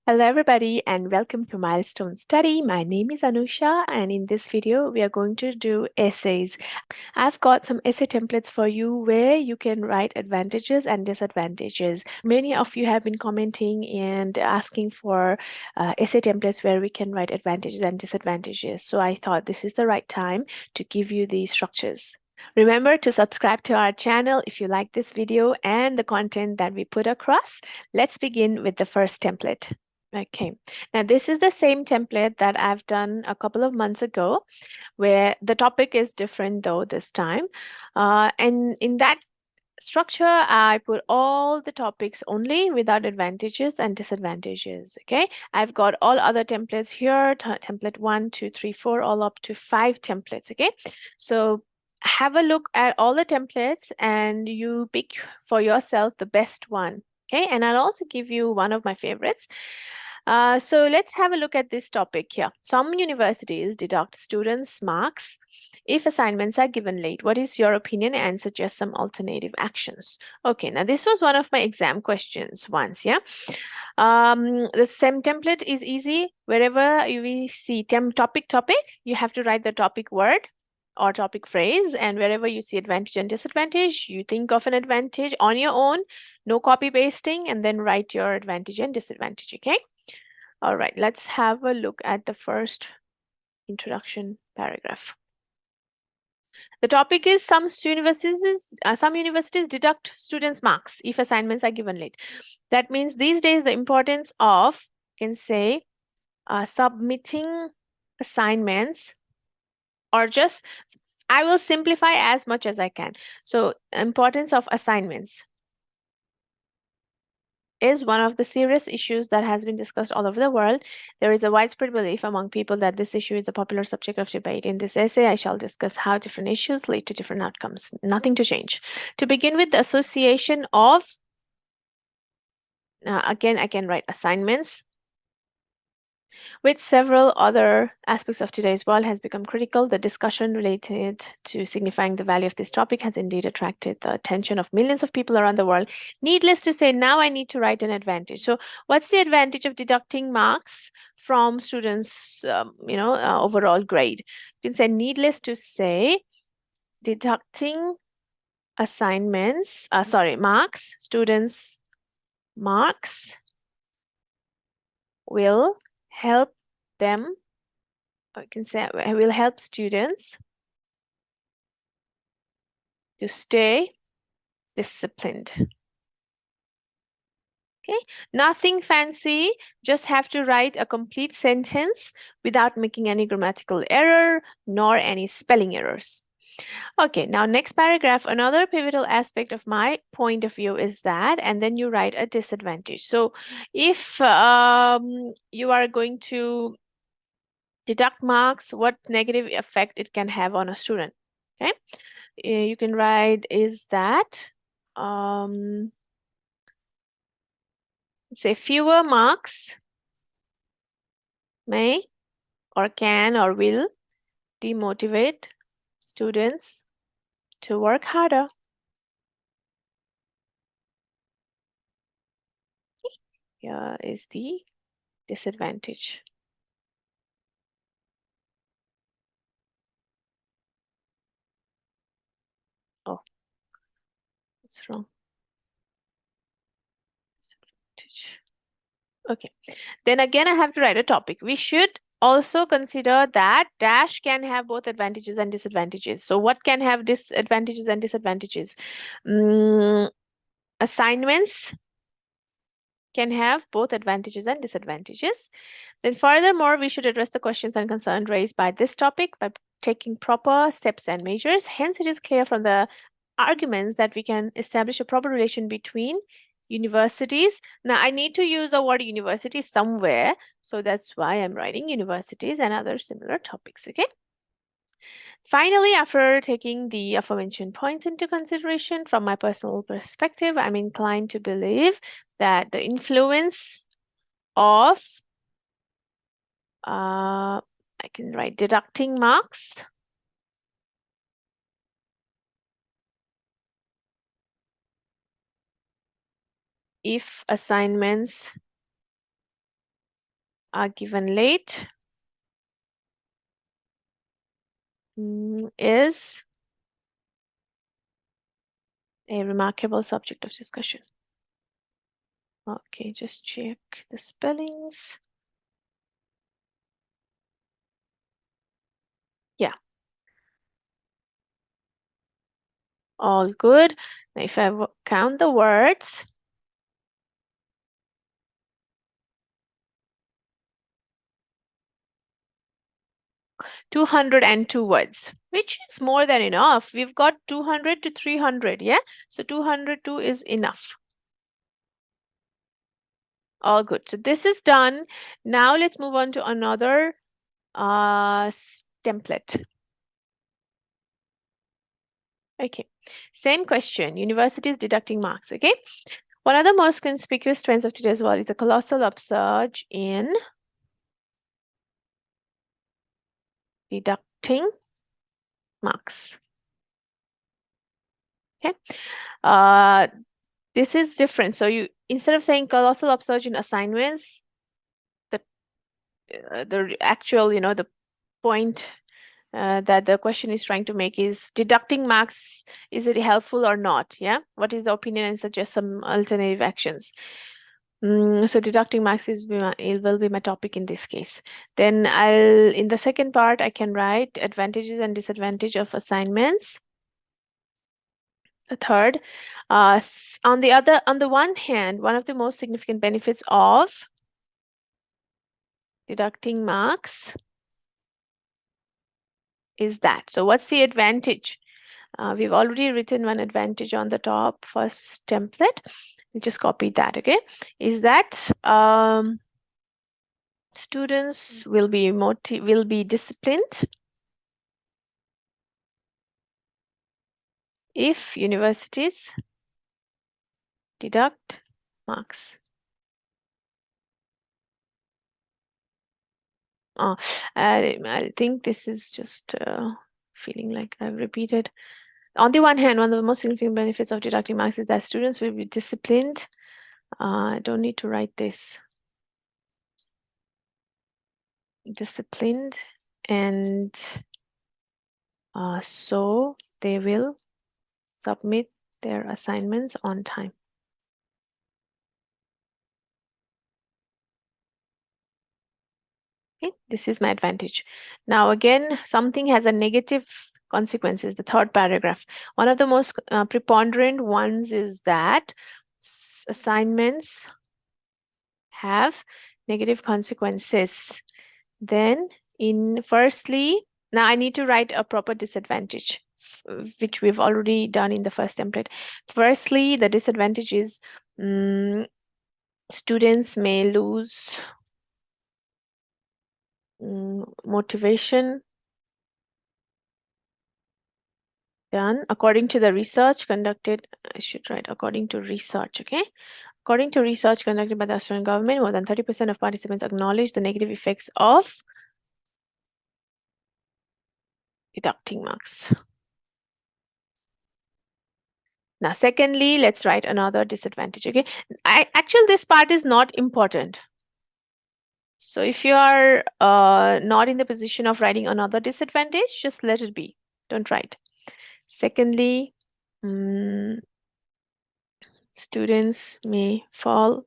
Hello everybody and welcome to Milestone Study. My name is Anusha and in this video we are going to do essays. I've got some essay templates for you where you can write advantages and disadvantages. Many of you have been commenting and asking for essay templates where we can write advantages and disadvantages. So I thought this is the right time to give you these structures. Remember to subscribe to our channel if you like this video and the content that we put across. Let's begin with the first template. Okay, now this is the same template that I've done a couple of months ago, where the topic is different though this time. And in that structure, I put all the topics only without advantages and disadvantages. Okay, I've got all other templates here, template 1, 2, 3, 4, all up to 5 templates. Okay, so have a look at all the templates and you pick for yourself the best one. Okay, and I'll also give you one of my favorites. So let's have a look at this topic here. Some universities deduct students' marks if assignments are given late. What is your opinion, and suggest some alternative actions? Okay, now this was one of my exam questions once, yeah. The same template is easy. Wherever you see topic, you have to write the topic word or topic phrase, and wherever you see advantage and disadvantage, you think of an advantage on your own, no copy pasting, and then write your advantage and disadvantage. Okay. All right, let's have a look at the first introduction paragraph. The topic is some universities deduct students' marks if assignments are given late. That means these days the importance of, you can say, submitting assignments, or just, I will simplify as much as I can. So importance of assignments is one of the serious issues that has been discussed all over the world. There is a widespread belief among people that this issue is a popular subject of debate. In this essay, I shall discuss how different issues lead to different outcomes. Nothing to change. To begin with, the association of, again, I can write assignments with several other aspects of today's world has become critical. The discussion related to signifying the value of this topic has indeed attracted the attention of millions of people around the world. Needless to say, now I need to write an advantage. So what's the advantage of deducting marks from students, overall grade? You can say, needless to say, deducting marks, students' marks will help them, I can say, will help students to stay disciplined. Okay, nothing fancy, just have to write a complete sentence without making any grammatical error nor any spelling errors. Okay, now next paragraph, another pivotal aspect of my point of view is that, and then you write a disadvantage. So if you are going to deduct marks, what negative effect it can have on a student. Okay, you can write is that say fewer marks may or can or will demotivate students to work harder. Here is the disadvantage. Oh, what's wrong? Disadvantage. Okay, then again I have to write a topic. We should also consider that dash can have both advantages and disadvantages. So what can have disadvantages and disadvantages? Assignments can have both advantages and disadvantages. Then furthermore, we should address the questions and concerns raised by this topic by taking proper steps and measures. Hence, it is clear from the arguments that we can establish a proper relation between universities. Now, I need to use the word university somewhere, so that's why I'm writing universities and other similar topics, okay? Finally, after taking the aforementioned points into consideration, from my personal perspective, I'm inclined to believe that the influence of, I can write deducting marks if assignments are given late is a remarkable subject of discussion. Okay, just check the spellings. Yeah. All good. Now, if I count the words, 202 words, which is more than enough. We've got 200 to 300, yeah? So 202 is enough. All good. So this is done. Now let's move on to another template. Okay, same question, universities deducting marks, okay? One of the most conspicuous trends of today's world is a colossal upsurge in deducting marks. Okay, this is different. So you, instead of saying colossal upsurge in assignments, the actual, the point that the question is trying to make is deducting marks, is it helpful or not? Yeah, what is the opinion, and suggest some alternative actions. So deducting marks it will be my topic in this case. Then in the second part, I can write advantages and disadvantages of assignments. The third, on the one hand, one of the most significant benefits of deducting marks is that. So what's the advantage? We've already written one advantage on the top first template. We'll just copy that, okay? Is that students will be disciplined if universities deduct marks. I think this is just feeling like I've repeated. On the one hand, one of the most significant benefits of deducting marks is that students will be disciplined. I don't need to write this. Disciplined, and so they will submit their assignments on time. Okay, this is my advantage. Now again, something has a negative consequences, the third paragraph. One of the most preponderant ones is that assignments have negative consequences. Then firstly, now I need to write a proper disadvantage, which we've already done in the first template. Firstly, the disadvantage is students may lose motivation. Done according to the research conducted. I should write according to research, okay? According to research conducted by the Australian government, more than 30% of participants acknowledge the negative effects of deducting marks. Now, secondly, let's write another disadvantage, okay? Actually, this part is not important. So if you are not in the position of writing another disadvantage, just let it be. Don't write. Secondly, students may fall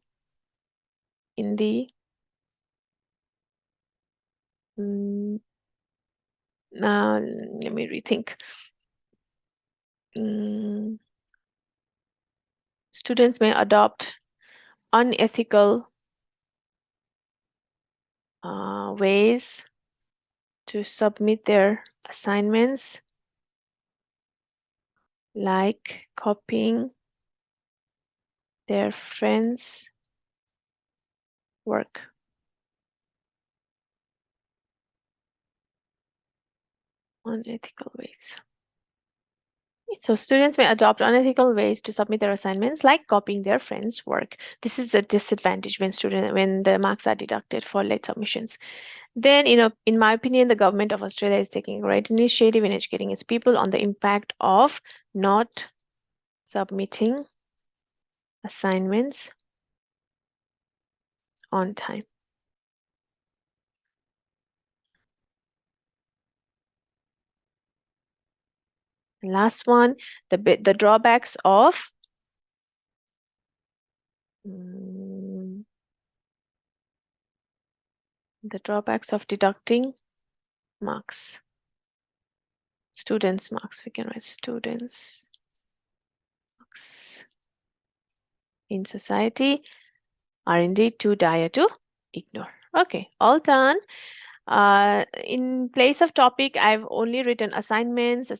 in the let me rethink. Students may adopt unethical ways to submit their assignments, like copying their friends' work. Unethical ways. So students may adopt unethical ways to submit their assignments, like copying their friends' work. This is the disadvantage when the marks are deducted for late submissions. Then, in my opinion, the government of Australia is taking a great initiative in educating its people on the impact of not submitting assignments on time. And last one, the drawbacks of deducting marks. Students' marks. We can write students' marks in society are indeed too dire to ignore. Okay, all done. In place of topic, I've only written assignments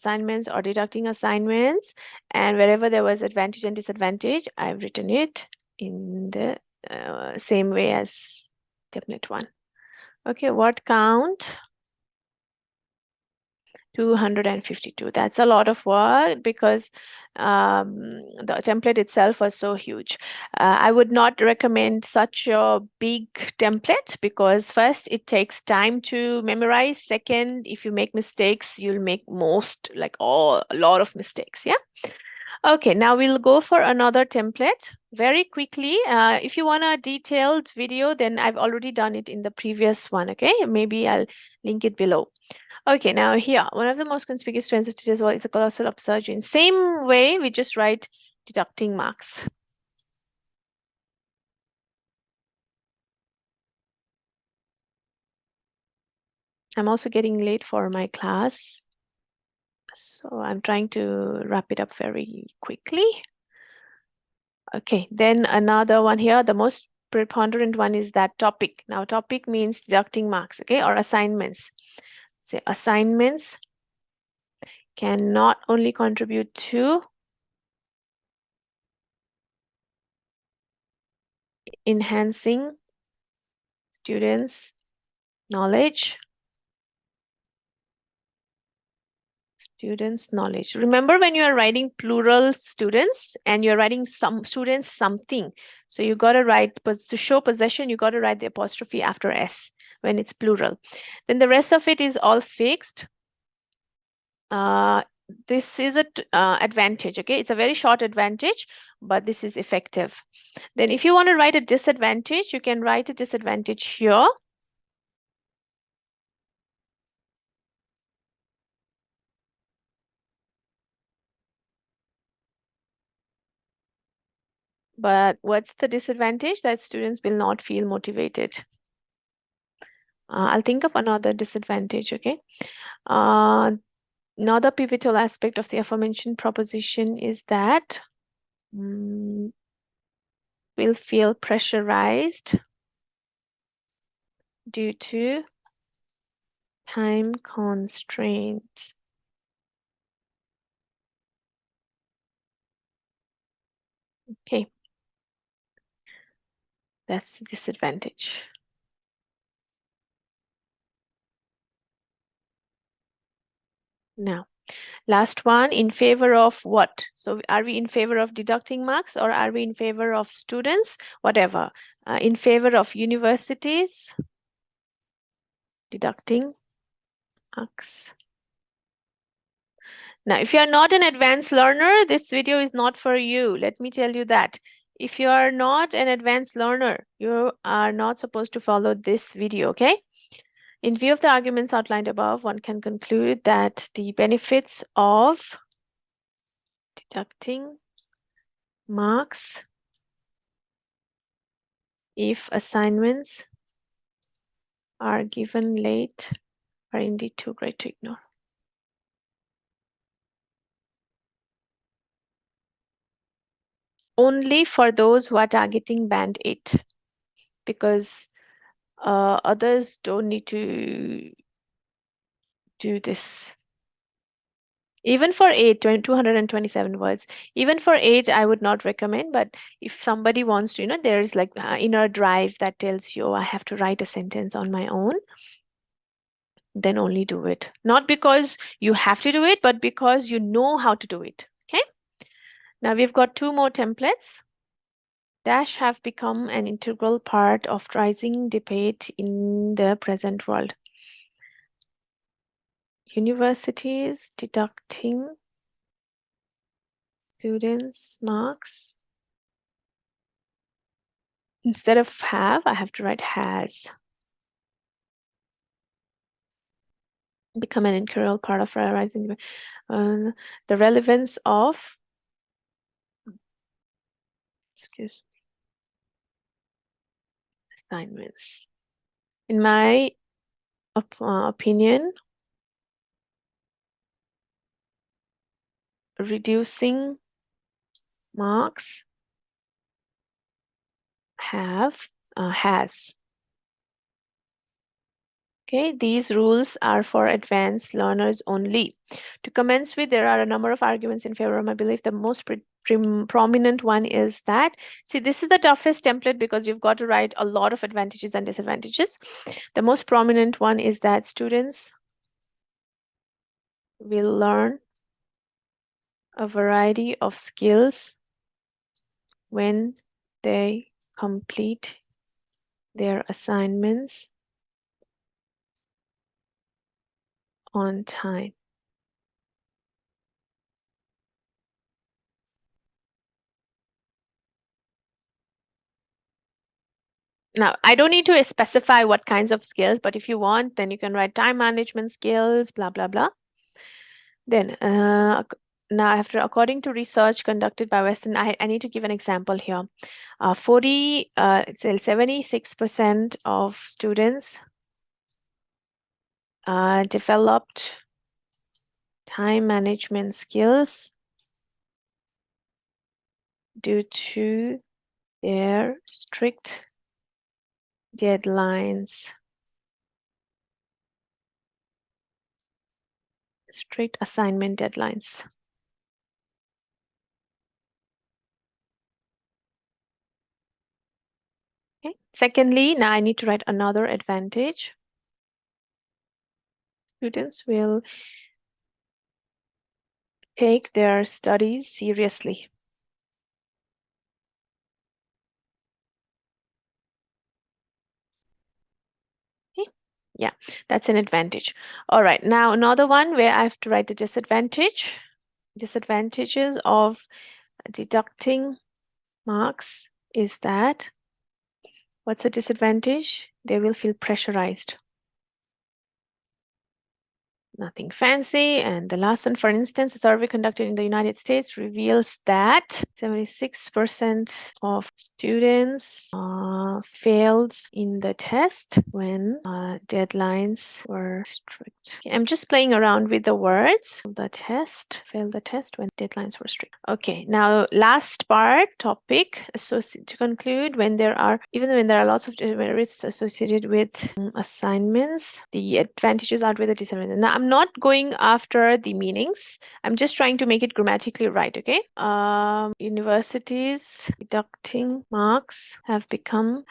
or deducting assignments, and wherever there was advantage and disadvantage, I've written it in the same way as template 1. Okay, word count 252. That's a lot of work because the template itself was so huge. I would not recommend such a big template because first, it takes time to memorize. Second, if you make mistakes, you'll make a lot of mistakes. Yeah. Okay, now we'll go for another template very quickly. If you want a detailed video, then I've already done it in the previous one. Okay, maybe I'll link it below. Okay, now here, one of the most conspicuous trends of today's world is a colossal upsurge. In same way, we just write deducting marks. I'm also getting late for my class, so I'm trying to wrap it up very quickly. Okay, then another one here, the most preponderant one is that topic. Now, topic means deducting marks, okay, or assignments. Say assignments can not only contribute to enhancing students' knowledge. Remember, when you are writing plural students and you're writing some students something, so you got to write, but to show possession, you got to write the apostrophe after S when it's plural. Then the rest of it is all fixed. This is an advantage, okay? It's a very short advantage, but this is effective. Then if you want to write a disadvantage, you can write a disadvantage here. But what's the disadvantage? That students will not feel motivated. I'll think of another disadvantage, okay? Another pivotal aspect of the aforementioned proposition is that we'll feel pressurized due to time constraints. Okay, that's the disadvantage. Now, last one, in favor of what? So are we in favor of deducting marks or are we in favor of students? Whatever. In favor of universities deducting marks. Now, if you are not an advanced learner, this video is not for you. Let me tell you that. If you are not an advanced learner, you are not supposed to follow this video, okay? In view of the arguments outlined above, one can conclude that the benefits of deducting marks if assignments are given late are indeed too great to ignore. Only for those who are targeting band 8, because others don't need to do this. Even for 8, 227 words, even for 8, I would not recommend. But if somebody wants to, there's like inner drive that tells you, oh, I have to write a sentence on my own, then only do it. Not because you have to do it, but because you know how to do it. Okay. Now we've got 2 more templates. Dash have become an integral part of rising debate in the present world. Universities deducting students' marks. Instead of have, I have to write has. become an integral part of rising. The relevance of, excuse me, assignments. In my opinion, reducing marks has. Okay, these rules are for advanced learners only. To commence with, there are a number of arguments in favor of my belief. The most prominent one is that, see, this is the toughest template because you've got to write a lot of advantages and disadvantages. The most prominent one is that students will learn a variety of skills when they complete their assignments on time. Now, I don't need to specify what kinds of skills, but if you want, then you can write time management skills, blah, blah, blah. Then, now after, according to research conducted by Western, I need to give an example here. 76% of students developed time management skills due to their strict deadlines, strict assignment deadlines. Okay. Secondly, now I need to write another advantage. Students will take their studies seriously. Okay. Yeah, that's an advantage. All right, now another one where I have to write the disadvantage. Disadvantages of deducting marks is that, what's a disadvantage? They will feel pressurized. Nothing fancy. And the last one, for instance, a survey conducted in the United States reveals that 76% of students failed in the test when deadlines were strict. Okay, I'm just playing around with the words. The test, failed the test when deadlines were strict. Okay, now last part, topic, to conclude, when there are, even when there are lots of demerits associated with assignments, the advantages outweigh the disadvantages. Now, I'm not going after the meanings. I'm just trying to make it grammatically right, okay? Universities deducting marks has become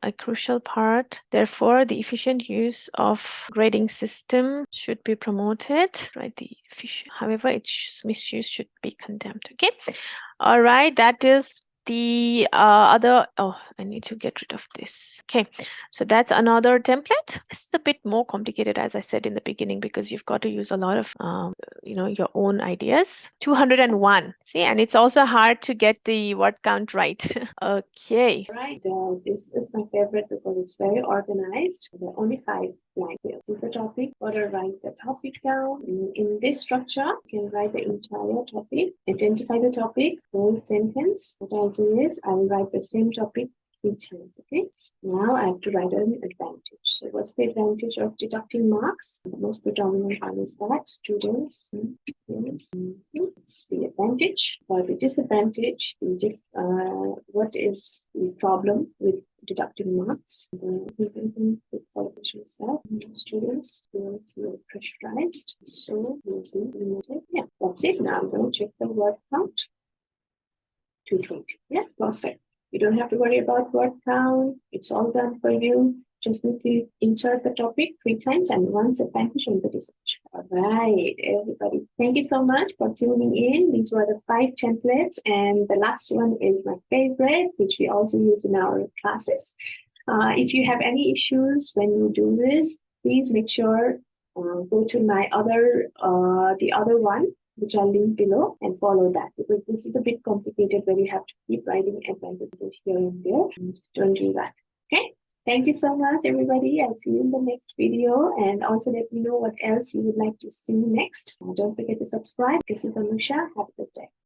a crucial part. Therefore, the efficient use of grading system should be promoted, right? However, its misuse should be condemned. Okay. All right. That is the other. Oh, I need to get rid of this. Okay. So that's another template. This is a bit more complicated, as I said in the beginning, because you've got to use a lot of your own ideas. 201. See, and it's also hard to get the word count right. Okay. Right. This is my favorite because it's very organized. There are only 5 lines here. This is the topic. Gotta write the topic down. In this structure, you can write the entire topic. Identify the topic, whole sentence. What I'll do is I will write the same topic 3 times. Okay. Now I have to write an advantage. So what's the advantage of deducting marks? The most predominant one is that students. It's the advantage. For the disadvantage, what is the problem with deducting marks? The qualification is that students will feel pressurized, so will be limited. Yeah, that's it. Now I'm going to check the word count. 220. Yeah, perfect. You don't have to worry about word count. It's all done for you. Just need to insert the topic 3 times and once advantage and the disadvantage. All right, everybody. Thank you so much for tuning in. These were the 5 templates, and the last one is my favorite, which we also use in our classes. If you have any issues when you do this, please make sure go to my the other one, which I'll link below, and follow that, because this is a bit complicated where you have to keep writing advantages here and there. Don't do that. Okay. Thank you so much, everybody. I'll see you in the next video, and also let me know what else you would like to see next. Don't forget to subscribe. This is Anusha. Have a good day.